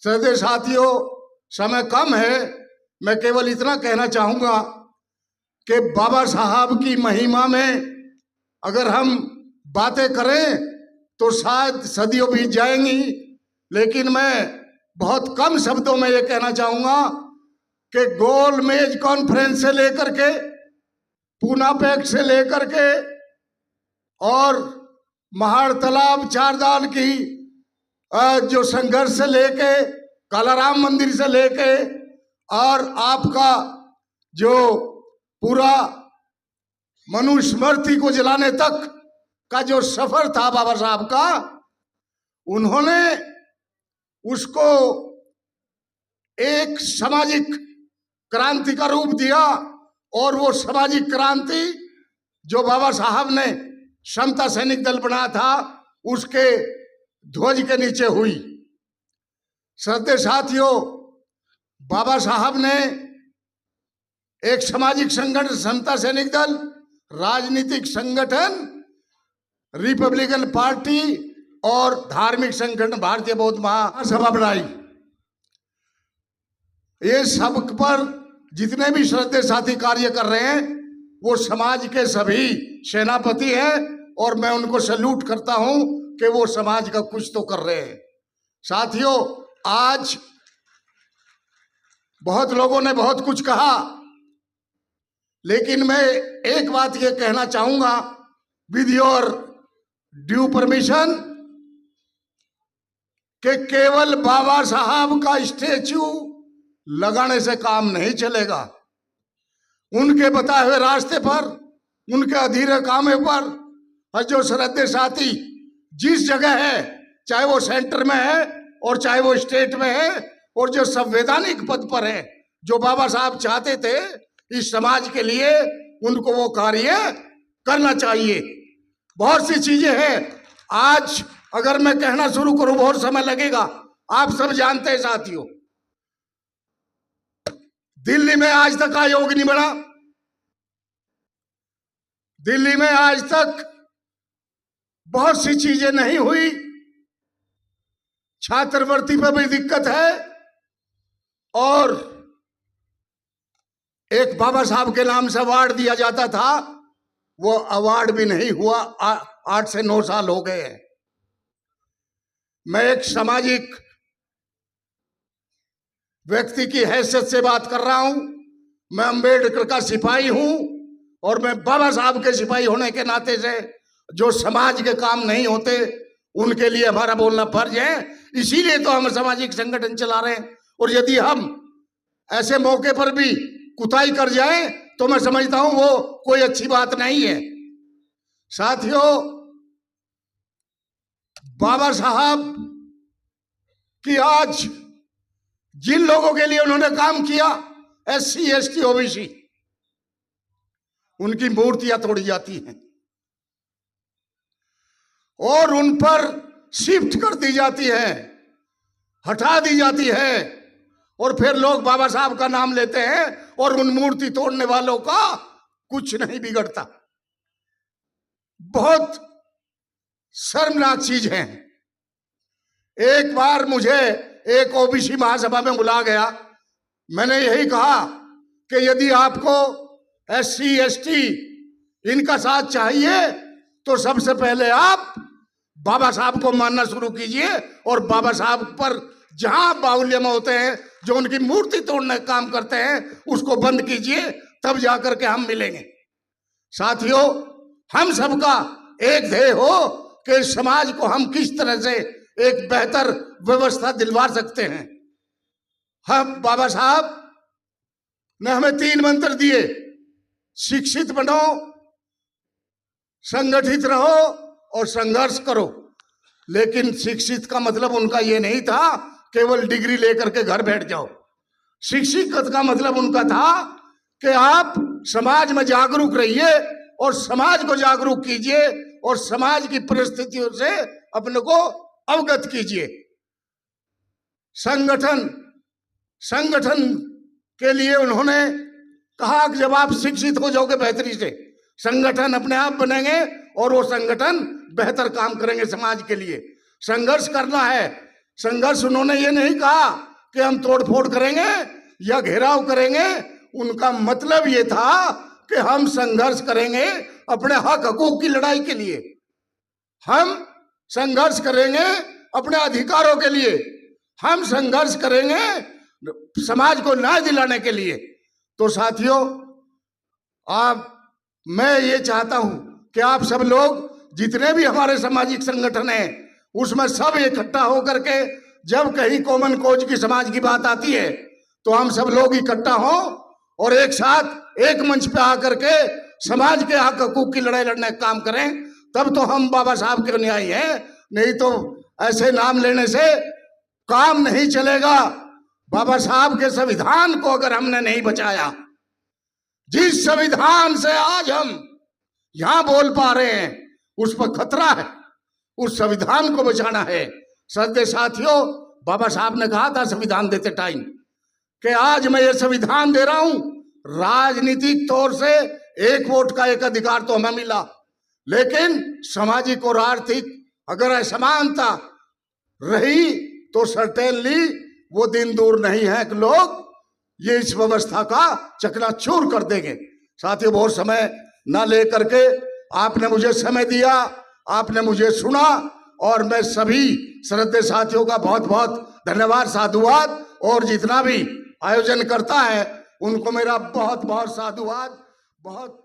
श्रद्धेय साथियों, समय कम है, मैं केवल इतना कहना चाहूंगा कि बाबा साहब की महिमा में अगर हम बातें करें तो शायद सदियों बीत जाएंगी, लेकिन मैं बहुत कम शब्दों में ये कहना चाहूंगा कि गोल मेज कॉन्फ्रेंस से लेकर के, पूना पैक्ट से लेकर के और महाड़ तालाब चारदाल की जो संघर्ष से लेके, कालाराम मंदिर से लेके और आपका जो पूरा मनुस्मृति को जलाने तक का जो सफर था बाबा साहब का, उन्होंने उसको एक सामाजिक क्रांति का रूप दिया। और वो सामाजिक क्रांति जो बाबा साहब ने समता सैनिक दल बनाया था, उसके ध्वज के नीचे हुई। श्रद्धेय साथियों, बाबा साहब ने एक सामाजिक संगठन समता सैनिक दल, राजनीतिक संगठन रिपब्लिकन पार्टी और धार्मिक संगठन भारतीय बौद्ध महासभा बनाई। ये सब पर जितने भी श्रद्धेय साथी कार्य कर रहे हैं वो समाज के सभी सेनापति हैं और मैं उनको सैल्यूट करता हूं कि वो समाज का कुछ तो कर रहे हैं। साथियों, आज बहुत लोगों ने बहुत कुछ कहा, लेकिन मैं एक बात ये कहना चाहूंगा विद योर ड्यू परमिशन कि केवल बाबा साहब का स्टैच्यू लगाने से काम नहीं चलेगा। उनके बताए हुए रास्ते पर, उनके अधीरे कामों पर और जो श्रद्धेय साथी जिस जगह है, चाहे वो सेंटर में है और चाहे वो स्टेट में है और जो संवैधानिक पद पर है, जो बाबा साहब चाहते थे इस समाज के लिए, उनको वो कार्य करना चाहिए। बहुत सी चीजें हैं, आज अगर मैं कहना शुरू करूं बहुत समय लगेगा। आप सब जानते हैं साथियों, दिल्ली में आज तक आयोग नहीं बना। दिल्ली में आज तक बहुत सी चीजें नहीं हुई। छात्रवृत्ति पर भी दिक्कत है और एक बाबा साहब के नाम से अवार्ड दिया जाता था, वो अवार्ड भी नहीं हुआ। 8 से 9 साल हो गए हैं। मैं एक सामाजिक व्यक्ति की हैसियत से बात कर रहा हूं। मैं अंबेडकर का सिपाही हूं और मैं बाबा साहब के सिपाही होने के नाते से जो समाज के काम नहीं होते उनके लिए हमारा बोलना फर्ज है। इसीलिए तो हम सामाजिक संगठन चला रहे हैं। और यदि हम ऐसे मौके पर भी कुताही कर जाएं तो मैं समझता हूं वो कोई अच्छी बात नहीं है। साथियों, बाबा साहब की आज जिन लोगों के लिए उन्होंने काम किया, SC ST OBC, उनकी मूर्तियां तोड़ी जाती हैं और उन पर शिफ्ट कर दी जाती है, हटा दी जाती है और फिर लोग बाबा साहब का नाम लेते हैं और उन मूर्ति तोड़ने वालों का कुछ नहीं बिगड़ता। बहुत शर्मनाक चीज है। एक बार मुझे एक OBC महासभा में बुला गया। मैंने यही कहा कि यदि आपको SC ST इनका साथ चाहिए तो सबसे पहले आप बाबा साहब को मानना शुरू कीजिए और बाबा साहब पर जहां बाहुल्यम होते हैं, जो उनकी मूर्ति तोड़ने का काम करते हैं, उसको बंद कीजिए, तब जाकर के हम मिलेंगे। साथियों, हम सबका एक ध्येय हो कि समाज को हम किस तरह से एक बेहतर व्यवस्था दिलवा सकते हैं। हम बाबा साहब ने हमें 3 मंत्र दिए, शिक्षित बनो, संगठित रहो और संघर्ष करो। लेकिन शिक्षित का मतलब उनका ये नहीं था केवल डिग्री लेकर के घर बैठ जाओ। शिक्षित का मतलब उनका था कि आप समाज में जागरूक रहिए और समाज को जागरूक कीजिए और समाज की परिस्थितियों से अपने को अवगत कीजिए। संगठन के लिए उन्होंने कहा कि जब आप शिक्षित हो जाओगे बेहतरी से, संगठन अपने आप बनेंगे और वो संगठन बेहतर काम करेंगे समाज के लिए। संघर्ष करना है। संघर्ष उन्होंने ये नहीं कहा कि हम तोड़फोड़ करेंगे या घेराव करेंगे। उनका मतलब ये था कि हम संघर्ष करेंगे अपने हक हकूक की लड़ाई के लिए, हम संघर्ष करेंगे अपने अधिकारों के लिए, हम संघर्ष करेंगे समाज को न्याय दिलाने के लिए। तो साथियों, मैं ये चाहता हूं कि आप सब लोग, जितने भी हमारे सामाजिक संगठन हैं, उसमें सब इकट्ठा होकर के जब कहीं कॉमन कोज की समाज की बात आती है तो हम सब लोग इकट्ठा हों और एक साथ एक मंच पे आकर के समाज के हक हकूक की लड़ाई लड़ने का काम करें। तब तो हम बाबा साहब के अनुयायी हैं, नहीं तो ऐसे नाम लेने से काम नहीं चलेगा। बाबा साहब के संविधान को अगर हमने नहीं बचाया, जिस संविधान से आज हम यहां बोल पा रहे हैं, उस पर खतरा है, उस संविधान को बचाना है। श्रद्धेय साथियों, बाबा साहब ने कहा था संविधान देते टाइम कि आज मैं ये संविधान दे रहा हूं, राजनीतिक तौर से एक वोट का एक अधिकार तो हमें मिला, लेकिन सामाजिक और आर्थिक अगर असमानता रही तो सर्टेनली वो दिन दूर नहीं है कि लोग ये इस व्यवस्था का चकनाचूर कर देंगे। साथियों, बहुत समय न लेकर के आपने मुझे समय दिया, आपने मुझे सुना, और मैं सभी श्रद्धेय साथियों का बहुत बहुत धन्यवाद, साधुवाद, और जितना भी आयोजन करता है उनको मेरा बहुत बहुत साधुवाद, बहुत